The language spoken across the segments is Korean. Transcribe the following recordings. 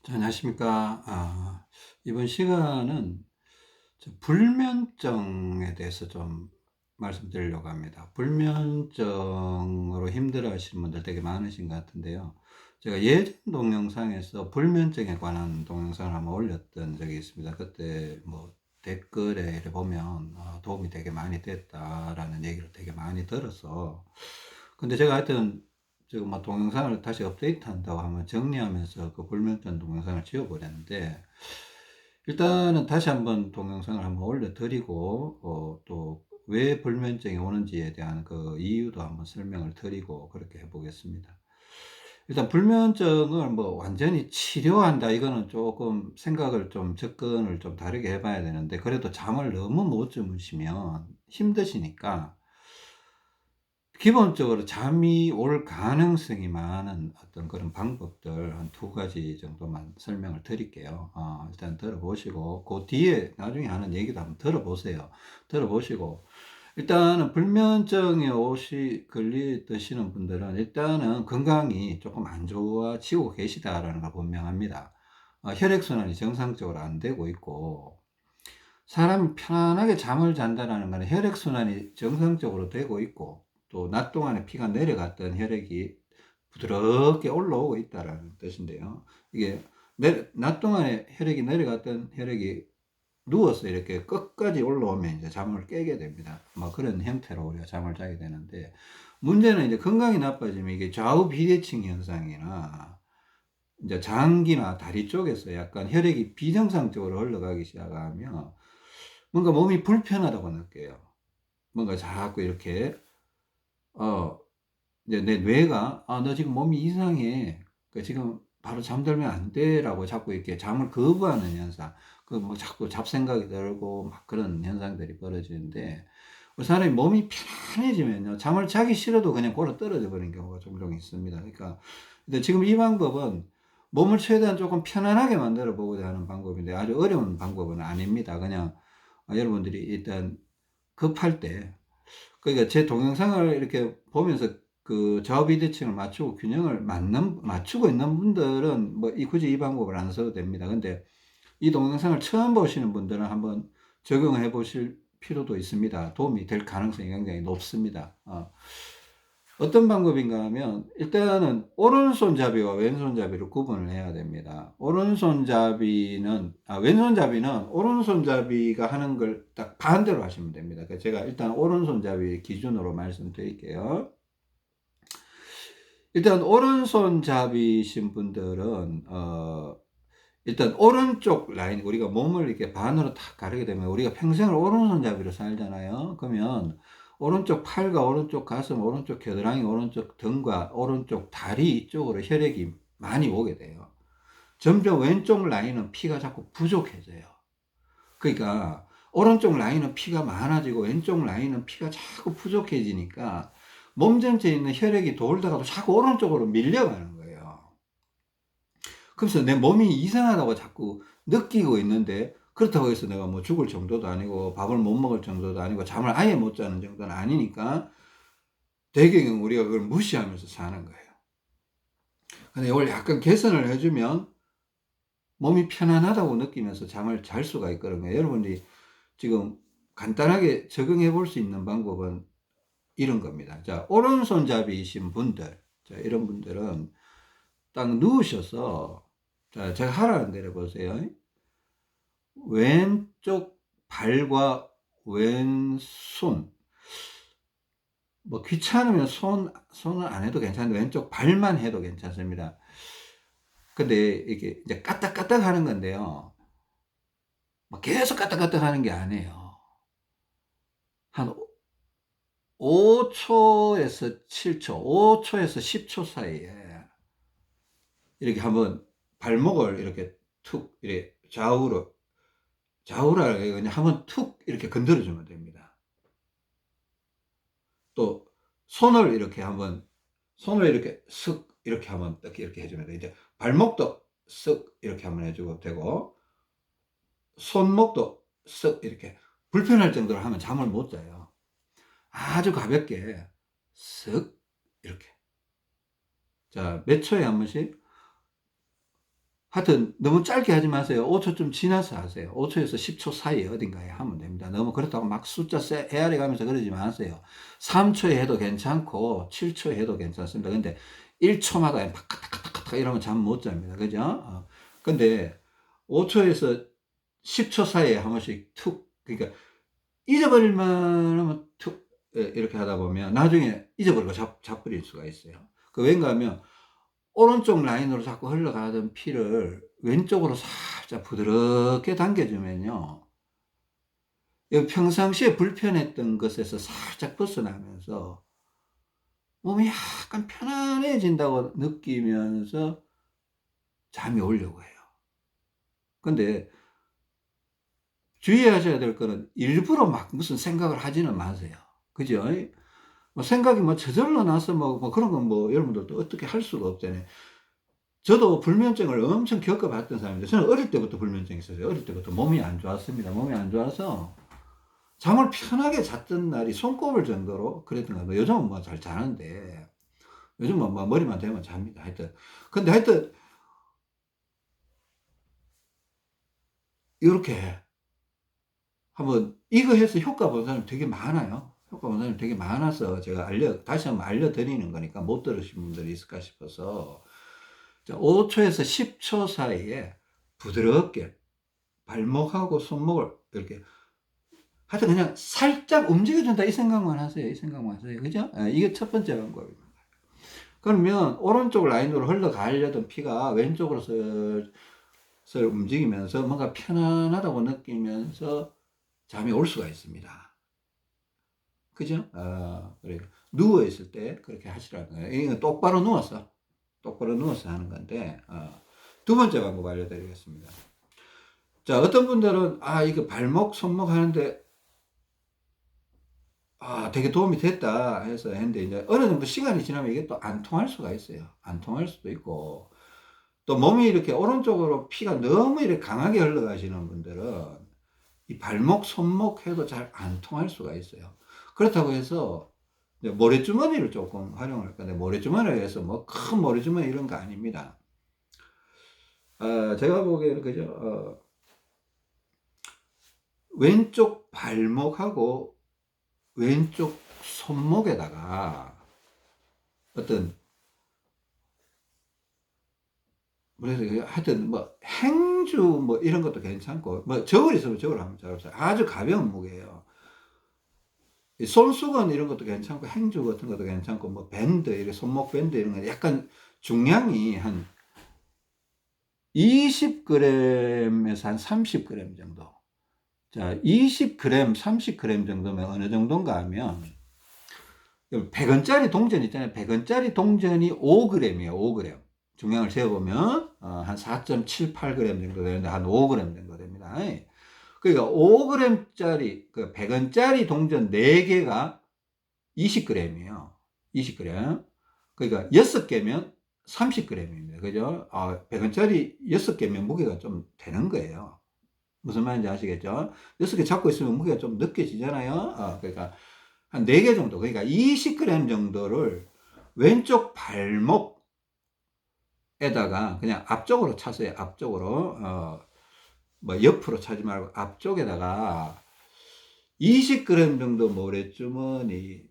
자, 안녕하십니까. 이번 시간은 불면증에 대해서 좀 말씀드리려고 합니다. 불면증으로 힘들어 하시는 분들 되게 많으신 것 같은데요. 제가 예전 동영상에서 불면증에 관한 동영상을 한번 올렸던 적이 있습니다. 그때 뭐 댓글에 이렇게 보면 도움이 되게 많이 됐다라는 얘기를 되게 많이 들어서, 근데 제가 하여튼 지금 뭐 동영상을 다시 업데이트 한다고 하면 정리하면서 그 불면증 동영상을 지워버렸는데, 일단은 다시 한번 동영상을 한번 올려드리고, 또 왜 불면증이 오는지에 대한 그 이유도 한번 설명을 드리고 그렇게 해보겠습니다. 일단 불면증을 뭐 완전히 치료한다, 이거는 조금 생각을 좀 접근을 좀 다르게 해봐야 되는데, 그래도 잠을 너무 못 주무시면 힘드시니까 기본적으로 잠이 올 가능성이 많은 어떤 그런 방법들 한 두 가지 정도만 설명을 드릴게요. 일단 들어보시고, 그 뒤에 나중에 하는 얘기도 한번 들어보세요. 들어보시고, 일단은 불면증에 걸리시는 분들은 일단은 건강이 조금 안 좋아지고 계시다라는 걸 분명합니다. 혈액순환이 정상적으로 안 되고 있고, 사람이 편안하게 잠을 잔다라는 것은 혈액순환이 정상적으로 되고 있고, 또 낮 동안에 피가 내려갔던 혈액이 부드럽게 올라오고 있다라는 뜻인데요. 이게 낮 동안에 혈액이 내려갔던 혈액이 누워서 이렇게 끝까지 올라오면 이제 잠을 깨게 됩니다. 뭐 그런 형태로 우리가 잠을 자게 되는데, 문제는 이제 건강이 나빠지면 이게 좌우 비대칭 현상이나 이제 장기나 다리 쪽에서 약간 혈액이 비정상적으로 흘러가기 시작하면 뭔가 몸이 불편하다고 느껴요. 뭔가 자꾸 이렇게, 어, 이제 내 뇌가, 너 지금 몸이 이상해. 그 지금 바로 잠들면 안 돼. 라고 자꾸 이렇게 잠을 거부하는 현상. 그 뭐 자꾸 잡생각이 들고 막 그런 현상들이 벌어지는데, 사람이 몸이 편안해지면요, 잠을 자기 싫어도 그냥 골아 떨어져 버리는 경우가 종종 있습니다. 그러니까, 근데 지금 이 방법은 몸을 최대한 조금 편안하게 만들어 보고자 하는 방법인데, 아주 어려운 방법은 아닙니다. 그냥 여러분들이 일단 급할 때, 그러니까 제 동영상을 이렇게 보면서 그 좌우비대칭을 맞추고 균형을 맞추고 있는 분들은 뭐 굳이 이 방법을 안 써도 됩니다. 근데 이 동영상을 처음 보시는 분들은 한번 적용해 보실 필요도 있습니다. 도움이 될 가능성이 굉장히 높습니다. 어떤 방법인가 하면, 일단은 오른손잡이와 왼손잡이를 구분을 해야 됩니다. 왼손잡이는 오른손잡이가 하는 걸 딱 반대로 하시면 됩니다. 그러니까 제가 일단 오른손잡이 기준으로 말씀드릴게요. 일단 오른손잡이신 분들은, 일단 오른쪽 라인, 우리가 몸을 이렇게 반으로 탁 가르게 되면 우리가 평생을 오른손잡이로 살잖아요. 그러면 오른쪽 팔과 오른쪽 가슴, 오른쪽 겨드랑이, 오른쪽 등과 오른쪽 다리 이쪽으로 혈액이 많이 오게 돼요. 점점 왼쪽 라인은 피가 자꾸 부족해져요. 그러니까 오른쪽 라인은 피가 많아지고 왼쪽 라인은 피가 자꾸 부족해지니까 몸 전체에 있는 혈액이 돌다가도 자꾸 오른쪽으로 밀려가는 거예요. 그래서 내 몸이 이상하다고 자꾸 느끼고 있는데, 그렇다고 해서 내가 뭐 죽을 정도도 아니고 밥을 못 먹을 정도도 아니고 잠을 아예 못 자는 정도는 아니니까 대개는 우리가 그걸 무시하면서 사는 거예요. 근데 이걸 약간 개선을 해주면 몸이 편안하다고 느끼면서 잠을 잘 수가 있거든요. 여러분이 지금 간단하게 적용해 볼 수 있는 방법은 이런 겁니다. 자, 오른손잡이이신 분들, 자, 이런 분들은 딱 누우셔서, 자, 제가 하라는 대로 보세요. 왼쪽 발과 왼손, 뭐 귀찮으면 손은 안 해도 괜찮은데 왼쪽 발만 해도 괜찮습니다. 근데 이게 이제 까딱까딱 하는 건데요, 뭐 계속 까딱까딱 하는 게 아니에요. 한 5초에서 7초, 5초에서 10초 사이에 이렇게 한번 발목을 이렇게 툭, 이렇게 좌우라 그냥 한번 툭 이렇게 건드려주면 됩니다. 또 손을 이렇게 쓱 이렇게 한번 이렇게 해주면 돼. 이제 발목도 쓱 이렇게 한번 해주고 되고, 손목도 쓱 이렇게, 불편할 정도로 하면 잠을 못 자요. 아주 가볍게 쓱 이렇게. 자, 몇 초에 한 번씩? 하여튼 너무 짧게 하지 마세요. 5초 좀 지나서 하세요. 5초에서 10초 사이에 어딘가에 하면 됩니다. 너무 그렇다고 막 숫자 헤아려 가면서 그러지 마세요. 3초에 해도 괜찮고 7초에 해도 괜찮습니다. 근데 1초마다 팍팍팍팍 이러면 잠 못 잡니다. 그죠? 근데 5초에서 10초 사이에 한 번씩 툭, 그러니까 잊어버릴만 하면 툭 이렇게 하다 보면 나중에 잊어버리고 잡버릴 수가 있어요. 그 왠가 하면 오른쪽 라인으로 자꾸 흘러가던 피를 왼쪽으로 살짝 부드럽게 당겨주면요. 평상시에 불편했던 것에서 살짝 벗어나면서 몸이 약간 편안해진다고 느끼면서 잠이 오려고 해요. 근데 주의하셔야 될 거는 일부러 막 무슨 생각을 하지는 마세요. 그죠? 뭐 생각이 뭐 저절로 나서 뭐 그런 건 뭐 여러분들도 어떻게 할 수가 없잖아요. 저도 불면증을 엄청 겪어봤던 사람인데, 저는 어릴 때부터 불면증이 있었어요. 어릴 때부터 몸이 안 좋았습니다. 몸이 안 좋아서 잠을 편하게 잤던 날이 손꼽을 정도로 그랬던 거예요. 요즘은 뭐 잘 자는데, 요즘은 뭐 머리만 대면 잡니다. 하여튼. 근데 하여튼, 이렇게 한번 이거 해서 효과 본 사람이 되게 많아요. 효과 본 사람이 되게 많아서 제가 다시 한번 알려드리는 거니까 못 들으신 분들이 있을까 싶어서. 자, 5초에서 10초 사이에 부드럽게 발목하고 손목을 이렇게 하여튼 그냥 살짝 움직여준다 이 생각만 하세요. 이 생각만 하세요. 그죠? 이게 첫 번째 방법입니다. 그러면 오른쪽 라인으로 흘러가려던 피가 왼쪽으로 슬슬 움직이면서 뭔가 편안하다고 느끼면서 잠이 올 수가 있습니다. 그죠? 그러니까 누워있을 때 그렇게 하시라는 거예요. 이건 똑바로 누워서 하는 건데, 두 번째 방법 알려드리겠습니다. 자, 어떤 분들은, 이거 발목, 손목 하는데, 되게 도움이 됐다 해서 했는데, 이제 어느 정도 시간이 지나면 이게 또 안 통할 수가 있어요. 안 통할 수도 있고, 또 몸이 이렇게 오른쪽으로 피가 너무 이렇게 강하게 흘러가시는 분들은 이 발목, 손목 해도 잘 안 통할 수가 있어요. 그렇다고 해서 모래주머니를 조금 활용할 건데, 모래주머니를 해서 뭐 큰 모래주머니 이런 거 아닙니다. 제가 보기에는 그죠? 왼쪽 발목하고 왼쪽 손목에다가 어떤, 그래서 하여튼 뭐 행주 뭐 이런 것도 괜찮고, 뭐 저울 있으면 저울 한번 잡으세요. 아주 가벼운 무게예요. 손수건 이런 것도 괜찮고, 행주 같은 것도 괜찮고, 뭐 밴드, 이렇게 손목 밴드 이런 거 약간 중량이 한 20g에서 한 30g 정도. 자, 20g, 30g 정도면 어느 정도인가 하면 100원짜리 동전 있잖아요. 100원짜리 동전이 5g이에요. 5g. 중량을 재어보면 한 4.78g 정도 되는데 한 5g 정도 됩니다. 그러니까 5g짜리, 그 100원짜리 동전 4개가 20g이에요. 20g. 그러니까 6개면 30g입니다. 그죠? 100원짜리 6개면 무게가 좀 되는 거예요. 무슨 말인지 아시겠죠? 6개 잡고 있으면 무게가 좀 느껴지잖아요. 그러니까 한 4개 정도, 그러니까 20g 정도를 왼쪽 발목에다가 그냥 앞쪽으로 차세요. 앞쪽으로. 뭐 옆으로 차지 말고 앞쪽에다가 20g 정도 모래주머니,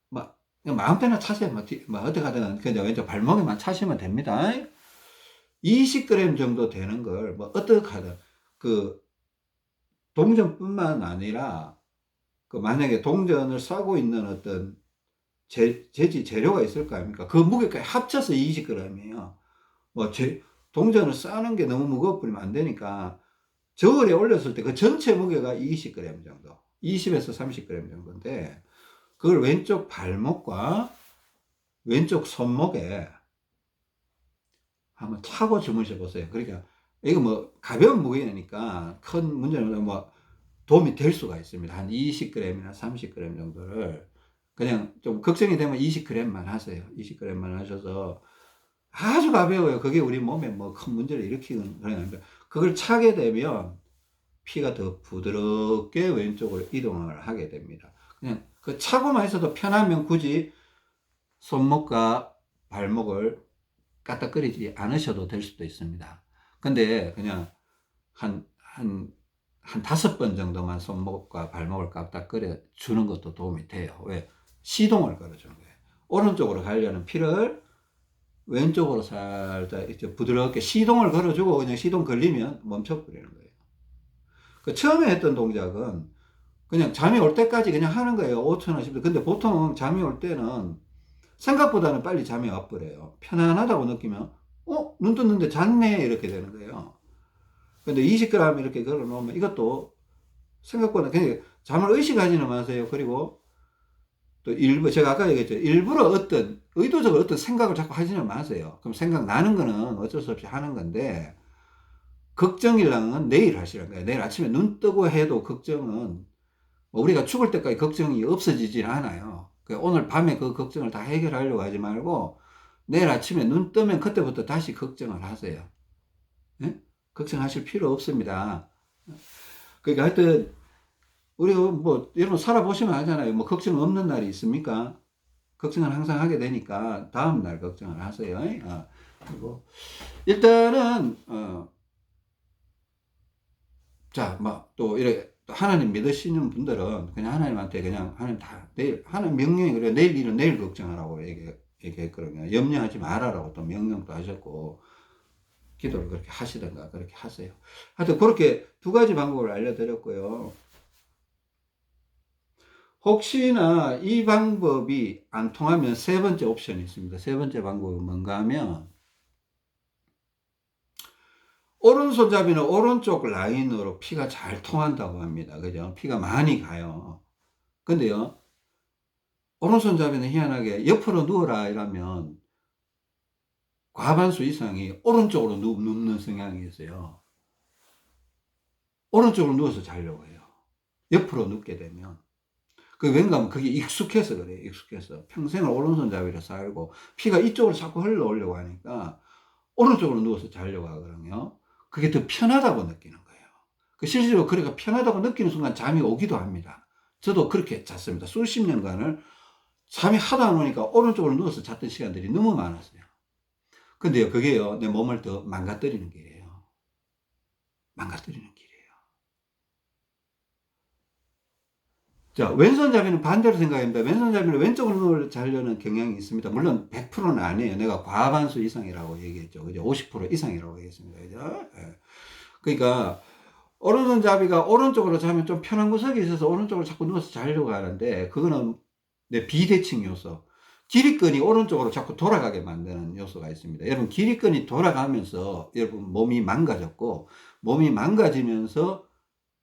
뭐, 마음 때나 차세요. 뭐 어떻게 하든 그냥 왼쪽 발목에만 차시면 됩니다. 20g 정도 되는 걸 뭐 어떻게 하든, 그 동전뿐만 아니라 그 만약에 동전을 싸고 있는 어떤 재료가 있을 거 아닙니까? 그 무게까지 합쳐서 20g이에요. 뭐 동전을 싸는 게 너무 무거워버리면 안 되니까 저울에 올렸을 때 그 전체 무게가 20g 정도, 20에서 30g 정도인데, 그걸 왼쪽 발목과 왼쪽 손목에 한번 차고 주무셔 보세요. 그러니까 이거 뭐 가벼운 무게니까 큰 문제는 뭐 도움이 될 수가 있습니다. 한 20g이나 30g 정도를 그냥 좀 걱정이 되면 20g만 하세요. 20g만 하셔서 아주 가벼워요. 그게 우리 몸에 뭐 큰 문제를 일으키는 그런 거니까 그걸 차게 되면 피가 더 부드럽게 왼쪽으로 이동을 하게 됩니다. 그냥 그 차고만 있어도 편하면 굳이 손목과 발목을 까딱거리지 않으셔도 될 수도 있습니다. 근데 그냥 한 5번 정도만 손목과 발목을 까딱거려 주는 것도 도움이 돼요. 왜? 시동을 걸어주는 거예요. 오른쪽으로 가려는 피를 왼쪽으로 살짝 이제 부드럽게 시동을 걸어주고 그냥 시동 걸리면 멈춰버리는 거예요. 그 처음에 했던 동작은 그냥 잠이 올 때까지 그냥 하는 거예요. 5초나 10초. 근데 보통 잠이 올 때는 생각보다는 빨리 잠이 와버려요. 편안하다고 느끼면, 눈 떴는데 잤네. 이렇게 되는 거예요. 근데 20g 이렇게 걸어 놓으면 이것도 생각보다 그냥 잠을 의식하지는 마세요. 그리고 또 일부, 제가 아까 얘기했죠. 일부러 의도적으로 어떤 생각을 자꾸 하지는 마세요. 그럼 생각나는 거는 어쩔 수 없이 하는 건데, 걱정이랑은 내일 하시는 거예요. 내일 아침에 눈 뜨고 해도 걱정은 우리가 죽을 때까지 걱정이 없어지진 않아요. 오늘 밤에 그 걱정을 다 해결하려고 하지 말고 내일 아침에 눈 뜨면 그때부터 다시 걱정을 하세요. 네? 걱정하실 필요 없습니다. 그러니까 하여튼 우리가 뭐 여러분 살아보시면 알잖아요. 뭐 걱정 없는 날이 있습니까? 걱정은 항상 하게 되니까 다음날 걱정을 하세요. 그리고 일단은 자, 막 또 이렇게 하나님 믿으시는 분들은 그냥 하나님한테 그냥 하나님 다 내일 하나님 명령이 그래 내일 일은 내일 걱정하라고 얘기했거든요. 염려하지 말아라고 또 명령도 하셨고 기도를 그렇게 하시던가 그렇게 하세요. 하여튼 그렇게 두 가지 방법을 알려드렸고요. 혹시나 이 방법이 안 통하면 세 번째 옵션이 있습니다. 세 번째 방법은 뭔가 하면 오른손잡이는 오른쪽 라인으로 피가 잘 통한다고 합니다. 그죠? 피가 많이 가요. 근데요, 오른손잡이는 희한하게 옆으로 누워라 이러면 과반수 이상이 오른쪽으로 눕는 성향이 있어요. 오른쪽으로 누워서 자려고 해요. 옆으로 눕게 되면. 그 왠가 하면 그게 익숙해서 그래요. 익숙해서. 평생을 오른손잡이로 살고 피가 이쪽으로 자꾸 흘러오려고 하니까 오른쪽으로 누워서 자려고 하거든요. 그게 더 편하다고 느끼는 거예요. 실제로 그러니까 편하다고 느끼는 순간 잠이 오기도 합니다. 저도 그렇게 잤습니다. 수십 년간을 잠이 하도 안 오니까 오른쪽으로 누워서 잤던 시간들이 너무 많았어요. 근데요, 그게요, 내 몸을 더 망가뜨리는 길이에요. 망가뜨리는 길이에요. 자, 왼손잡이는 반대로 생각합니다. 왼손잡이는 왼쪽으로 자려는 경향이 있습니다. 물론 100%는 아니에요. 내가 과반수 이상이라고 얘기했죠. 그죠? 50% 이상이라고 얘기했습니다. 그죠? 예. 그러니까, 오른손잡이가 오른쪽으로 자면 좀 편한 구석이 있어서 오른쪽으로 자꾸 누워서 자려고 하는데, 그거는 내 비대칭 요소. 기립근이 오른쪽으로 자꾸 돌아가게 만드는 요소가 있습니다. 여러분, 기립근이 돌아가면서 여러분 몸이 망가졌고, 몸이 망가지면서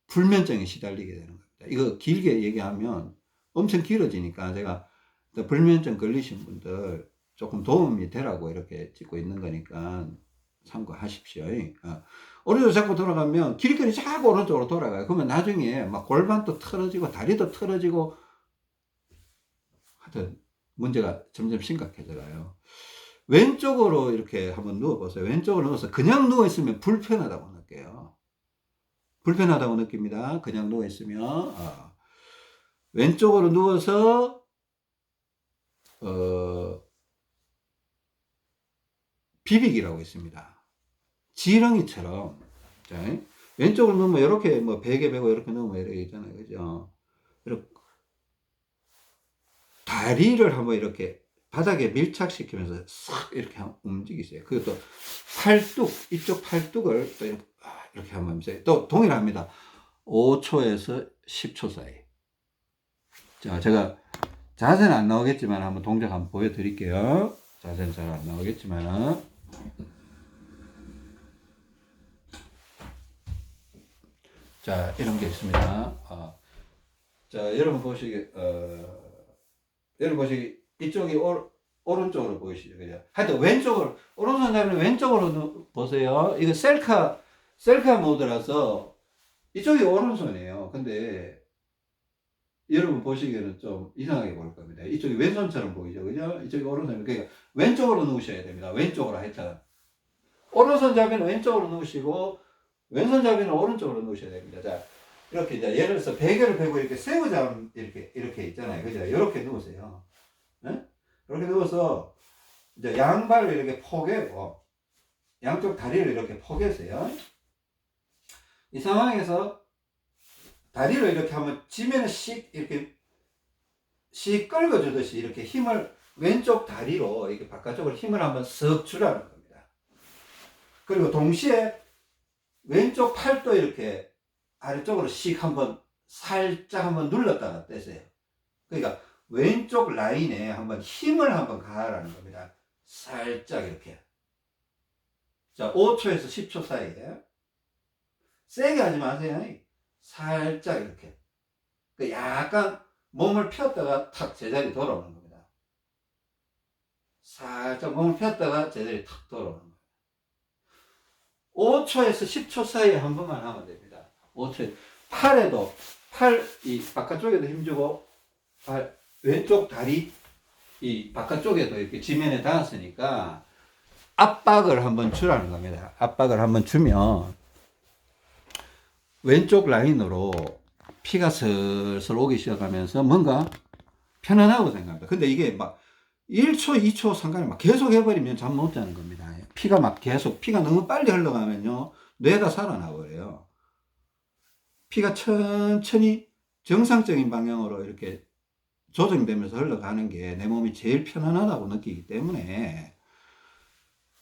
불면증에 시달리게 되는 겁니다. 이거 길게 얘기하면 엄청 길어지니까 제가 불면증 걸리신 분들 조금 도움이 되라고 이렇게 찍고 있는 거니까 참고하십시오. 오른쪽으로 자꾸 돌아가면 기립근이 자꾸 오른쪽으로 돌아가요. 그러면 나중에 막 골반도 틀어지고 다리도 틀어지고 하여튼 문제가 점점 심각해져가요. 왼쪽으로 이렇게 한번 누워보세요. 왼쪽으로 누워서 그냥 누워있으면 불편하다고 느껴요. 불편하다고 느낍니다. 그냥 누워있으면. 왼쪽으로 누워서 비비기라고 있습니다. 지렁이처럼. 자, 왼쪽으로 누우면 이렇게 뭐 베개 베고 이렇게 누우면 이렇게 있잖아요. 그죠? 이렇게 다리를 한번 이렇게 바닥에 밀착시키면서 싹 이렇게 움직이세요. 그것도 팔뚝, 이쪽 팔뚝을 또 이렇게 한번 해보세요. 또 동일합니다. 5초에서 10초 사이. 자, 제가 자세는 안 나오겠지만 한번 동작 한번 보여드릴게요. 자세는 잘 안 나오겠지만. 자, 이런 게 있습니다. 자, 여러분 보시기, 이쪽이 오른쪽으로 보이시죠? 그죠? 하여튼 왼쪽으로, 오른손 잡이는 왼쪽으로 보세요. 이거 셀카 모드라서 이쪽이 오른손이에요. 근데 여러분 보시기에는 좀 이상하게 보일 겁니다. 이쪽이 왼손처럼 보이죠? 그죠? 이쪽이 오른손. 그러니까 왼쪽으로 누우셔야 됩니다. 왼쪽으로 하여튼. 오른손 잡이는 왼쪽으로 누우시고, 왼손 잡이는 오른쪽으로 누우셔야 됩니다. 자, 이렇게 이제 예를 들어서 베개를 베고 이렇게 새우잠 이렇게 있잖아요. 그죠? 이렇게 누우세요. 네? 이렇게 누워서 이제 양발을 이렇게 포개고 양쪽 다리를 이렇게 포개세요. 이 상황에서 다리를 이렇게 하면 지면에 씩 긁어주듯이 이렇게 힘을 왼쪽 다리로 이렇게 바깥쪽으로 힘을 한번 쓱 주라는 겁니다. 그리고 동시에 왼쪽 팔도 이렇게 아래쪽으로 씩 한번 살짝 한번 눌렀다가 떼세요. 그러니까 왼쪽 라인에 한번 힘을 한번 가하라는 겁니다. 살짝 이렇게. 자, 5초에서 10초 사이에. 세게 하지 마세요. 살짝 이렇게. 약간 몸을 폈다가 탁 제자리 돌아오는 겁니다. 살짝 몸을 폈다가 제자리 탁 돌아오는 겁니다. 5초에서 10초 사이에 한 번만 하면 됩니다. 5초에. 팔에도, 이 바깥쪽에도 힘주고, 왼쪽 다리, 이 바깥쪽에도 이렇게 지면에 닿았으니까 압박을 한번 주라는 겁니다. 압박을 한번 주면 왼쪽 라인으로 피가 슬슬 오기 시작하면서 뭔가 편안하고 생각합니다. 근데 이게 막 1초, 2초 상관이 막 계속 해버리면 잠 못 자는 겁니다. 피가 너무 빨리 흘러가면요, 뇌가 살아나버려요. 피가 천천히 정상적인 방향으로 이렇게 조정되면서 흘러가는 게 내 몸이 제일 편안하다고 느끼기 때문에,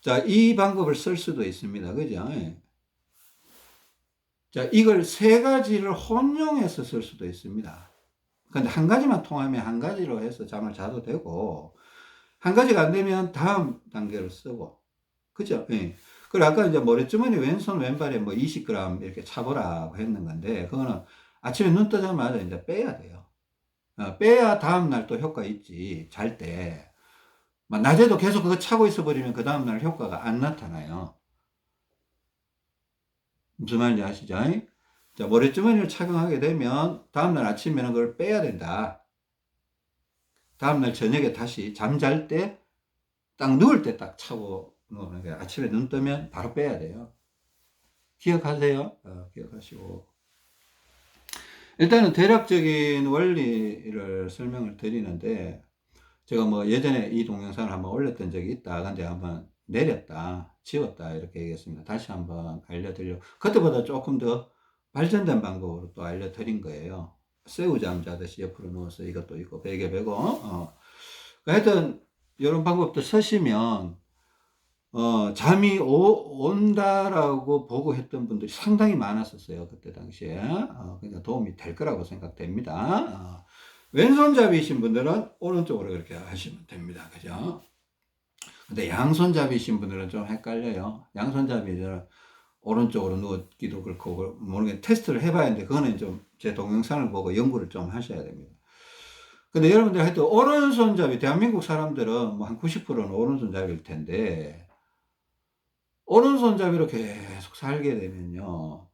자, 이 방법을 쓸 수도 있습니다. 그죠? 자, 이걸 세 가지를 혼용해서 쓸 수도 있습니다. 근데 한 가지만 통하면 한 가지로 해서 잠을 자도 되고, 한 가지가 안 되면 다음 단계를 쓰고, 그죠? 예. 그리고 아까 이제 모래주머니 왼손 왼발에 뭐 20g 이렇게 차보라고 했는 건데, 그거는 아침에 눈 뜨자마자 이제 빼야 돼요. 빼야 다음날 또 효과 있지. 잘 때. 낮에도 계속 그거 차고 있어 버리면 그 다음날 효과가 안 나타나요. 무슨 말인지 아시죠? 자, 모래주머니를 착용하게 되면 다음날 아침에는 그걸 빼야 된다. 다음날 저녁에 다시 잠잘 때 딱 누울 때 딱 차고 누우는 거예요. 아침에 눈 뜨면 바로 빼야 돼요. 기억하세요? 기억하시고. 일단은 대략적인 원리를 설명을 드리는데, 제가 뭐 예전에 이 동영상을 한번 올렸던 적이 있다. 근데 한번 내렸다, 지웠다 이렇게 얘기했습니다. 다시 한번 알려드리려고. 그때보다 조금 더 발전된 방법으로 또 알려드린 거예요. 새우잠 자듯이 옆으로 누워서 이것도 있고 베개 베고. 하여튼 이런 방법도 쓰시면 잠이 온다라고 보고 했던 분들이 상당히 많았었어요. 그때 당시에. 그러니까 도움이 될 거라고 생각됩니다. 왼손잡이신 분들은 오른쪽으로 그렇게 하시면 됩니다. 그죠? 근데 양손잡이신 분들은 좀 헷갈려요. 양손잡이들은 오른쪽으로 누웠기도 그렇고, 모르겠 테스트를 해봐야 하는데, 그거는 좀 제 동영상을 보고 연구를 좀 하셔야 됩니다. 근데 여러분들 하여튼 오른손잡이, 대한민국 사람들은 뭐 한 90%는 오른손잡이일 텐데, 오른손잡이로 계속 살게 되면요,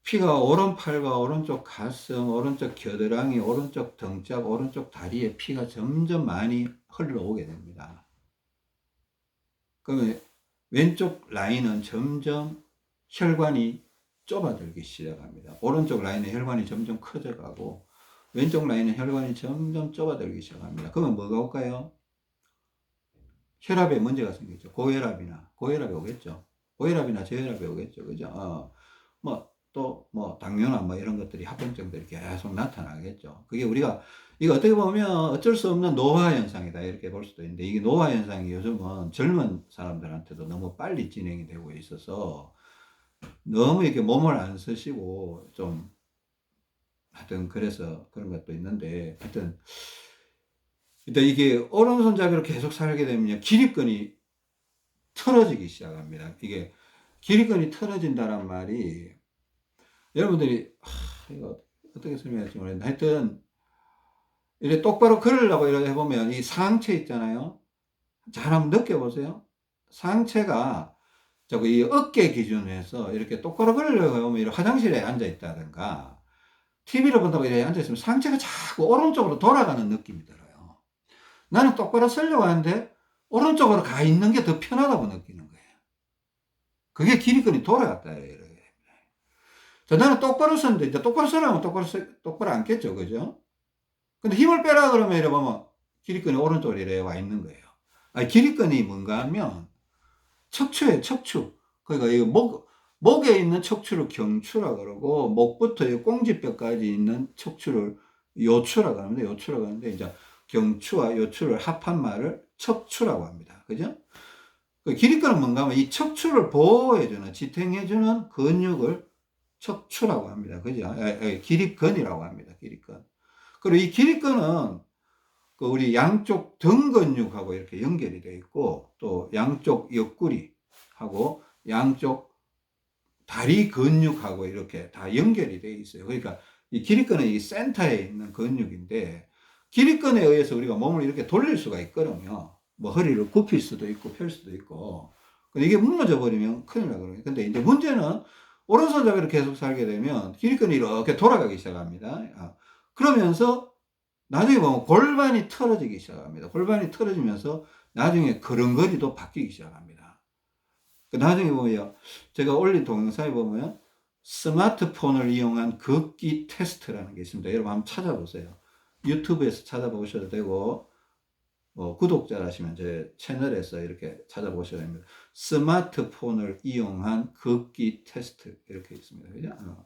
피가 오른팔과 오른쪽 가슴, 오른쪽 겨드랑이, 오른쪽 등짝, 오른쪽 다리에 피가 점점 많이 흘러오게 됩니다. 그러면 왼쪽 라인은 점점 혈관이 좁아들기 시작합니다. 오른쪽 라인의 혈관이 점점 커져가고, 왼쪽 라인의 혈관이 점점 좁아들기 시작합니다. 그러면 뭐가 올까요? 혈압에 문제가 생기죠. 고혈압이 오겠죠. 고혈압이나 저혈압이 오겠죠. 그죠? 당뇨나 이런 것들이 합병증들이 계속 나타나겠죠. 그게 우리가, 이거 어떻게 보면 어쩔 수 없는 노화 현상이다, 이렇게 볼 수도 있는데, 이게 노화 현상이 요즘은 젊은 사람들한테도 너무 빨리 진행이 되고 있어서, 너무 이렇게 몸을 안 쓰시고, 좀, 하여튼, 그래서 그런 것도 있는데, 하여튼, 일단 이게 오른손잡이로 계속 살게 되면 기립근이 틀어지기 시작합니다. 이게 기립근이 틀어진다란 말이, 여러분들이 이거 어떻게 설명할지 모르겠는데, 하여튼 이렇게 똑바로 걸으려고 이렇게 해보면 이 상체 있잖아요. 잘 한번 느껴보세요. 상체가 이 어깨 기준에서 이렇게 똑바로 걸으려고 해보면, 이렇게 화장실에 앉아 있다든가 TV를 본다고 이렇게 앉아 있으면 상체가 자꾸 오른쪽으로 돌아가는 느낌이 들어요. 나는 똑바로 서려고 하는데 오른쪽으로 가 있는 게 더 편하다고 느끼는 거예요. 그게 기립근이 돌아갔다, 이래요. 자, 나는 똑바로 섰는데, 이제 똑바로 서라면 똑바로 앉겠죠. 그죠? 근데 힘을 빼라 그러면 이래 보면, 기립근이 오른쪽으로 이래 와 있는 거예요. 아니, 기립근이 뭔가 하면, 척추예요, 척추. 그러니까 이 목에 있는 척추를 경추라 그러고, 목부터 이 꽁지뼈까지 있는 척추를 요추라고 하는데, 요추라고 하는데, 이제 경추와 요추를 합한 말을 척추라고 합니다. 그죠? 그 기립근은 뭔가 하면 이 척추를 보호해주는, 지탱해주는 근육을 척추라고 합니다. 그죠? 기립근이라고 합니다. 기립근. 그리고 이 기립근은 그 우리 양쪽 등 근육하고 이렇게 연결이 되어 있고, 또 양쪽 옆구리하고 양쪽 다리 근육하고 이렇게 다 연결이 되어 있어요. 그러니까 이 기립근은 이 센터에 있는 근육인데, 기립근에 의해서 우리가 몸을 이렇게 돌릴 수가 있거든요. 뭐 허리를 굽힐 수도 있고 펼 수도 있고. 근데 이게 무너져 버리면 큰일 나거든요. 근데 이제 문제는 오른손잡이로 계속 살게 되면 기립근이 이렇게 돌아가기 시작합니다. 그러면서 나중에 보면 골반이 틀어지기 시작합니다. 골반이 틀어지면서 나중에 걸음걸이도 바뀌기 시작합니다. 나중에 보면 제가 올린 동영상에 보면 스마트폰을 이용한 걷기 테스트라는 게 있습니다. 여러분 한번 찾아보세요. 유튜브에서 찾아보셔도 되고, 구독자라시면 제 채널에서 이렇게 찾아보셔야 됩니다. 스마트폰을 이용한 걷기 테스트 이렇게 있습니다. 그죠?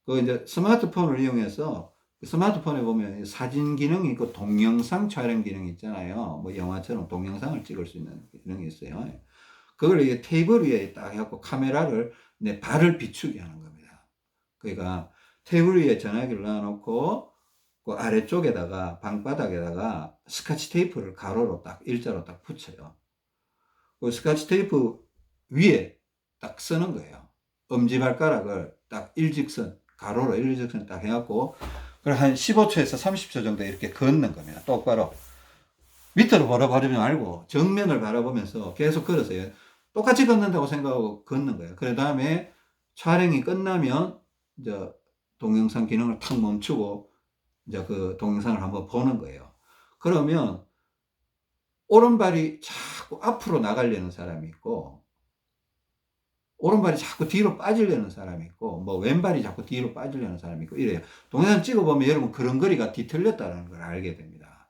그 이제 스마트폰을 이용해서, 스마트폰에 보면 사진 기능이 있고 동영상 촬영 기능이 있잖아요. 뭐 영화처럼 동영상을 찍을 수 있는 기능이 있어요. 그걸 이게 테이블 위에 딱 해갖고 카메라를 내 발을 비추게 하는 겁니다. 그러니까 테이블 위에 전화기를 놔놓고 그 아래쪽에다가 방바닥에다가 스카치 테이프를 가로로 딱 일자로 딱 붙여요. 그 스카치 테이프 위에 딱 쓰는 거예요. 엄지발가락을 딱 일직선, 가로로 일직선 딱 해갖고, 그걸 한 15초에서 30초 정도 이렇게 걷는 겁니다. 똑바로. 밑으로 바라보지 말고 정면을 바라보면서 계속 걸으세요. 똑같이 걷는다고 생각하고 걷는 거예요. 그 다음에 촬영이 끝나면 이제 동영상 기능을 탁 멈추고 이제 그 동영상을 한번 보는 거예요. 그러면 오른발이 자꾸 앞으로 나가려는 사람이 있고, 오른발이 자꾸 뒤로 빠지려는 사람이 있고, 뭐 왼발이 자꾸 뒤로 빠지려는 사람이 있고 이래요. 동영상 찍어보면 여러분 걸음걸이가 뒤틀렸다는 걸 알게 됩니다.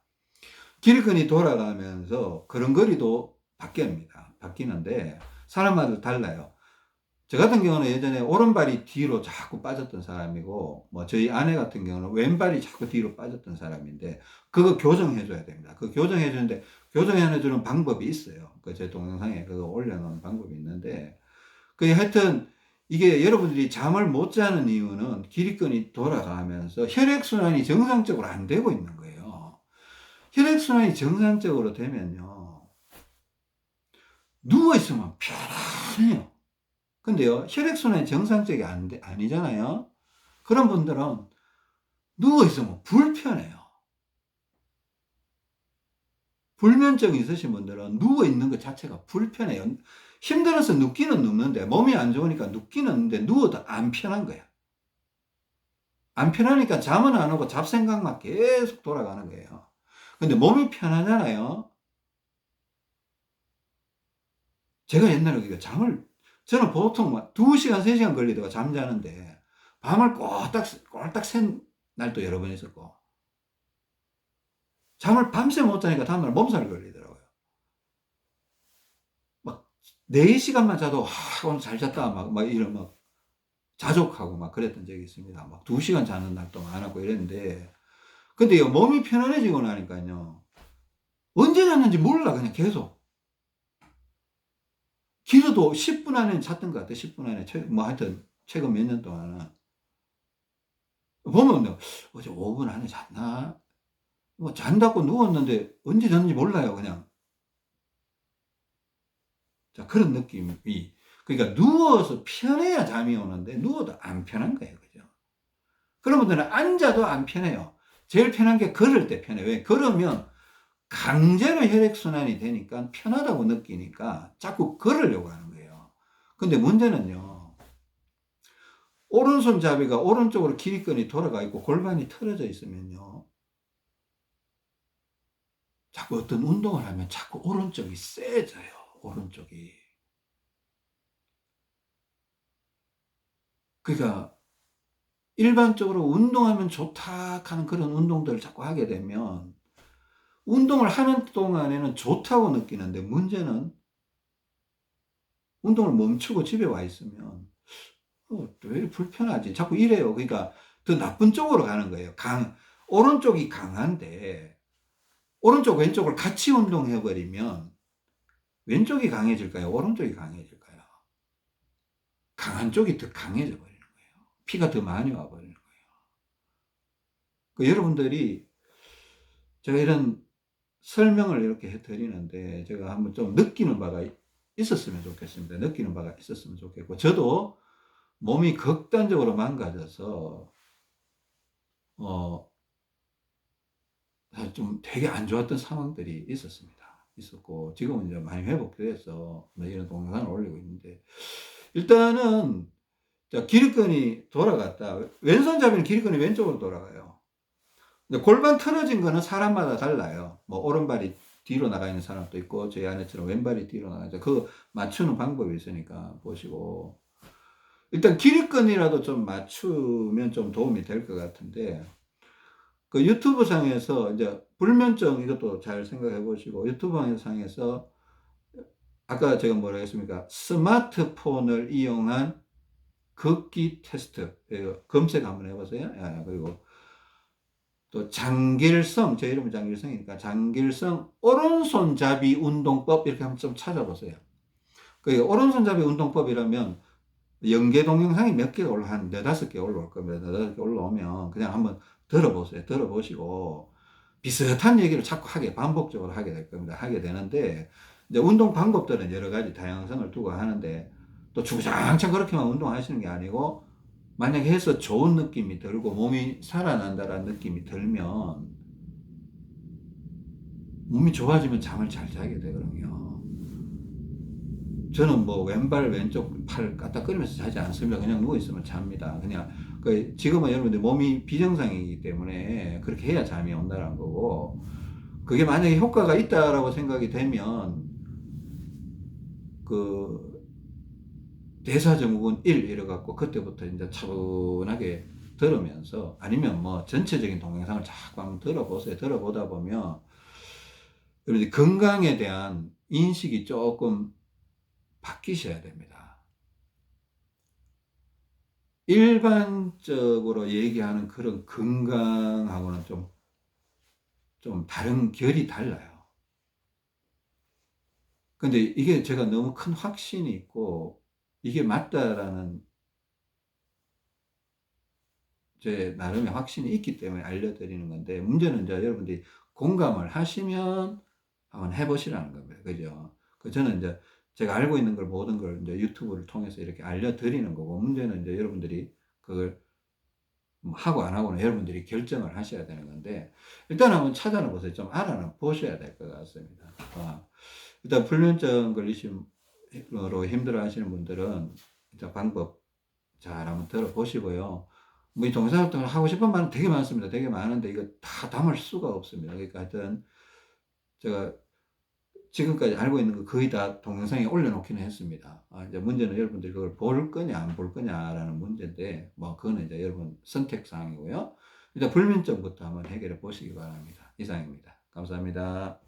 기립근이 돌아가면서 걸음걸이도 바뀌는데 사람마다 달라요. 저 같은 경우는 예전에 오른발이 뒤로 자꾸 빠졌던 사람이고, 뭐 저희 아내 같은 경우는 왼발이 자꾸 뒤로 빠졌던 사람인데, 그거 교정해줘야 됩니다. 그 교정해주는데, 교정해주는 방법이 있어요. 그 제 동영상에 그거 올려놓은 방법이 있는데, 그 하여튼 이게 여러분들이 잠을 못 자는 이유는 기립근이 돌아가면서 혈액순환이 정상적으로 안 되고 있는 거예요. 혈액순환이 정상적으로 되면요, 누워있으면 편안해요. 근데요, 혈액순환이 정상적이 아니잖아요. 그런 분들은 누워있으면 불편해요. 불면증이 있으신 분들은 누워있는 것 자체가 불편해요. 힘들어서 눕기는 눕는데, 몸이 안 좋으니까 눕기는 눕는데, 누워도 안 편한 거야. 안 편하니까 잠은 안 오고 잡생각만 계속 돌아가는 거예요. 근데 몸이 편하잖아요. 제가 옛날에 저는 보통 막 2시간, 3시간 걸리다가 잠자는데, 밤을 꼴딱 샌 날도 여러 번 있었고, 잠을 밤새 못 자니까 다음날 몸살 걸리더라고요. 막 4시간만 자도, 오늘 잘 잤다. 이런 자족하고 그랬던 적이 있습니다. 2시간 자는 날도 많았고 이랬는데, 근데 몸이 편안해지고 나니까요, 언제 잤는지 몰라, 그냥 계속. 길어도 10분 안에 잤던 것 같아요. 10분 안에. 하여튼, 최근 몇 년 동안은. 보면, 어제 5분 안에 잤나? 잔다고 누웠는데, 언제 잤는지 몰라요, 그냥. 자, 그런 느낌이. 그러니까 누워서 편해야 잠이 오는데, 누워도 안 편한 거예요, 그죠? 그런 분들은 앉아도 안 편해요. 제일 편한 게 걸을 때 편해요. 왜? 걸으면 강제로 혈액순환이 되니까 편하다고 느끼니까 자꾸 걸으려고 하는 거예요. 근데 문제는요, 오른손잡이가 오른쪽으로 기립근이 돌아가 있고 골반이 틀어져 있으면요, 자꾸 어떤 운동을 하면 자꾸 오른쪽이 세져요. 오른쪽이. 그러니까 일반적으로 운동하면 좋다 하는 그런 운동들을 자꾸 하게 되면 운동을 하는 동안에는 좋다고 느끼는데, 문제는 운동을 멈추고 집에 와 있으면 왜 이렇게 불편하지? 자꾸 이래요. 그러니까 더 나쁜 쪽으로 가는 거예요. 오른쪽이 강한데 오른쪽 왼쪽을 같이 운동해 버리면 왼쪽이 강해질까요? 오른쪽이 강해질까요? 강한 쪽이 더 강해져 버리는 거예요. 피가 더 많이 와 버리는 거예요. 여러분들이 제가 이런 설명을 이렇게 해 드리는데 제가 한번 좀 느끼는 바가 있었으면 좋겠습니다. 느끼는 바가 있었으면 좋겠고, 저도 몸이 극단적으로 망가져서 어 사실 좀 되게 안 좋았던 상황들이 있었고, 지금은 이제 많이 회복돼서 뭐 이런 동영상을 올리고 있는데, 일단은 자, 기립근이 돌아갔다. 왼손잡이는 기립근이 왼쪽으로 돌아가요. 근데 골반 틀어진 거는 사람마다 달라요. 뭐 오른발이 뒤로 나가 있는 사람도 있고 제 아내처럼 왼발이 뒤로 나가 있죠. 그 맞추는 방법이 있으니까 보시고, 일단 기립근이라도 좀 맞추면 좀 도움이 될 것 같은데, 유튜브 상에서 이제 불면증 이것도 잘 생각해 보시고, 유튜브 상에서 아까 제가 뭐라 했습니까? 스마트폰을 이용한 걷기 테스트, 검색 한번 해보세요. 그리고 또 장길성, 제 이름은 장길성이니까 장길성 오른손잡이 운동법 이렇게 한번 좀 찾아보세요. 오른손잡이 운동법이라면 연계 동영상이 몇 개가 한 4-5개 올라올 겁니다. 4-5개 올라오면 그냥 한번 들어보세요. 들어보시고 비슷한 얘기를 자꾸 반복적으로 하게 될 겁니다. 하게 되는데, 이제 운동 방법들은 여러 가지 다양성을 두고 하는데, 또 주구장창 그렇게만 운동하시는 게 아니고, 만약에 해서 좋은 느낌이 들고 몸이 살아난다라는 느낌이 들면, 몸이 좋아지면 잠을 잘 자게 되거든요. 저는 뭐 왼발 왼쪽 팔 까딱거리면서 자지 않습니다. 그냥 누워있으면 잡니다. 그냥 지금은 여러분들 몸이 비정상이기 때문에 그렇게 해야 잠이 온다는 거고, 그게 만약에 효과가 있다라고 생각이 되면 대사증후군 1 이래갖고 그때부터 이제 차분하게 들으면서, 아니면 뭐 전체적인 동영상을 자꾸 한번 들어보세요. 들어보다 보면 여러분들 건강에 대한 인식이 조금 바뀌셔야 됩니다. 일반적으로 얘기하는 그런 건강하고는 좀 다른 결이 달라요. 근데 이게 제가 너무 큰 확신이 있고 이게 맞다라는 제 나름의 확신이 있기 때문에 알려드리는 건데, 문제는 이제 여러분들이 공감을 하시면 한번 해보시라는 겁니다. 그죠? 저는 이제 제가 알고 있는 걸 모든 걸 이제 유튜브를 통해서 이렇게 알려드리는 거고, 문제는 이제 여러분들이 그걸 하고 안 하고는 여러분들이 결정을 하셔야 되는 건데, 일단 한번 찾아는 보세요. 좀 알아는 보셔야 될 것 같습니다. 일단 불면증 걸리심으로 힘들어 하시는 분들은 일단 방법 잘 한번 들어보시고요. 뭐 이 동사활동을 하고 싶은 말은 되게 많습니다. 되게 많은데 이거 다 담을 수가 없습니다. 그러니까 하여튼 제가 지금까지 알고 있는 거 거의 다 동영상에 올려놓기는 했습니다. 이제 문제는 여러분들이 그걸 볼 거냐 안 볼 거냐라는 문제인데, 뭐 그거는 이제 여러분 선택사항이고요. 일단 불면증부터 한번 해결해 보시기 바랍니다. 이상입니다. 감사합니다.